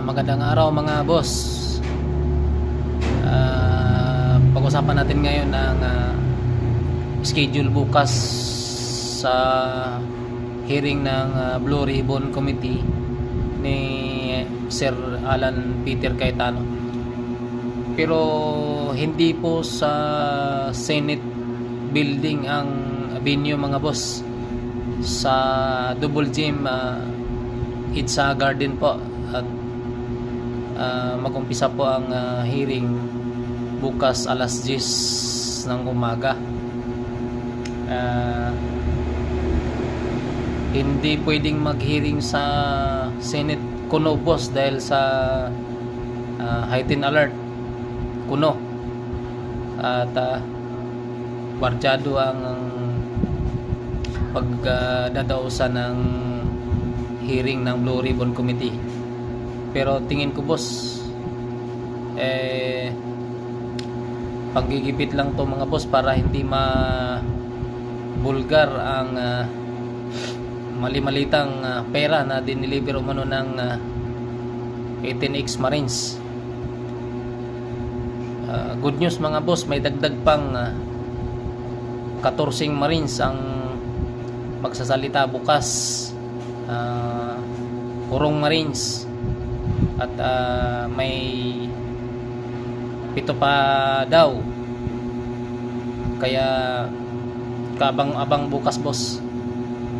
Magandang araw mga boss. Pag-usapan natin ngayon ang schedule bukas sa hearing ng Blue Ribbon Committee ni Sir Alan Peter Cayetano. Pero hindi po sa Senate building ang venue mga boss. Sa Double Gym Itza Garden po. At mag-umpisa po ang hearing bukas alas 10 ng umaga. Hindi pwedeng mag-hearing sa Senate kuno boss dahil sa heightened alert kuno at bardyado ang pagdadausan ng hearing ng Blue Ribbon Committee. Pero tingin ko boss, panggigipit lang to mga boss para hindi bulgar ang mali-malitang pera na diniliver umano ng 18X Marines. Good news mga boss, may dagdag pang 14 Marines ang magsasalita bukas. Purong Marines at may 7 pa daw, kaya kabang-abang bukas boss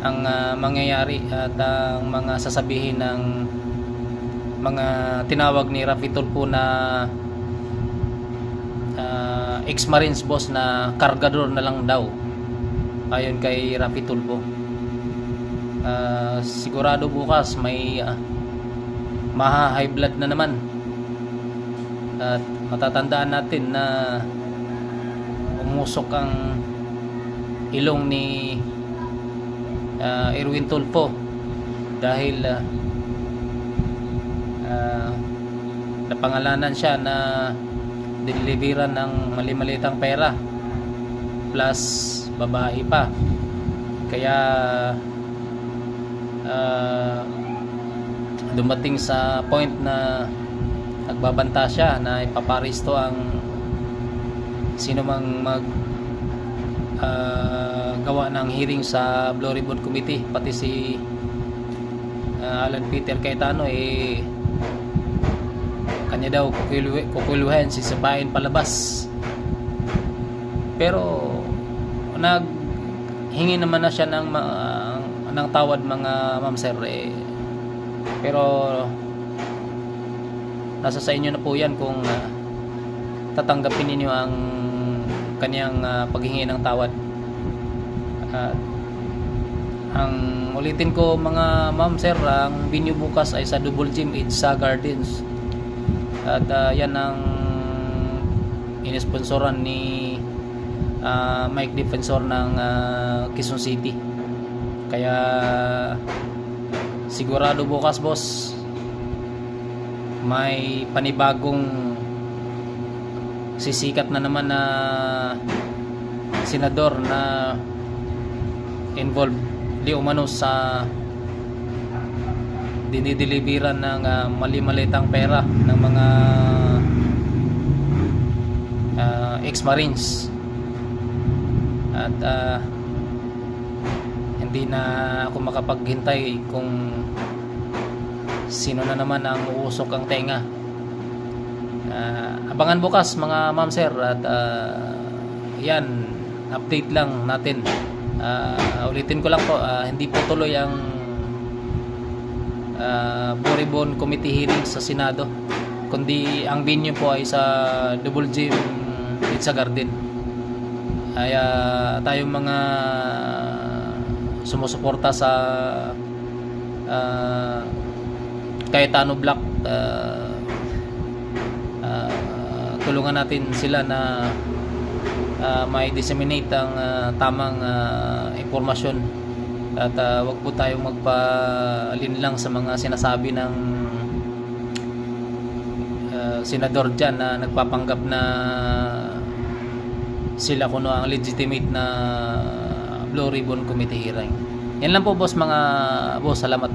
ang mangyayari at ang mga sasabihin ng mga tinawag ni Rafi Tulfo na ex-Marines boss na kargador na lang daw ayon kay Rafi Tulfo. Sigurado bukas may high blood na naman at matatandaan natin na umusok ang ilong ni Erwin Tulfo dahil napangalanan siya na diniliveran ng mali-malitang pera plus babae pa, kaya dumating sa point na nagbabanta siya na ipaparisto ang sino mang gawa ng hearing sa Blue Ribbon Committee, pati si Alan Peter Cayetano kanya daw kukuluhan, sisipain palabas. Pero naghingi naman na siya ng tawad mga ma'am sir, pero nasa sa inyo na po yan kung tatanggapin ninyo ang kanyang paghingi ng tawad. Ang ulitin ko mga ma'am sir, ang venue bukas ay sa Double Gym Itza Gardens at yan ang inisponsoran ni Mike Defensor ng Quezon City. Kaya sigurado bukas boss may panibagong sisikat na naman na senador na involved di umano sa dinideliveran ng mali-malitang pera ng mga ex-Marines at hindi na ako makapaghintay kung sino na naman ang uusok ang tenga. Abangan bukas mga ma'am sir at yan, update lang natin. Ulitin ko lang po, hindi po tuloy ang Blue Ribbon Committee hearing sa Senado, kundi ang venue po ay sa Double Gym Itza Garden. Kaya tayong mga sumusuporta sa Cayetano Black, tulungan natin sila na may disseminate ang tamang impormasyon at wag po tayong magpalinlang sa mga sinasabi ng senador dyan na nagpapanggap na sila kuno ang legitimate na Blue Ribbon Committee hearing. Yan lang po boss mga boss, salamat.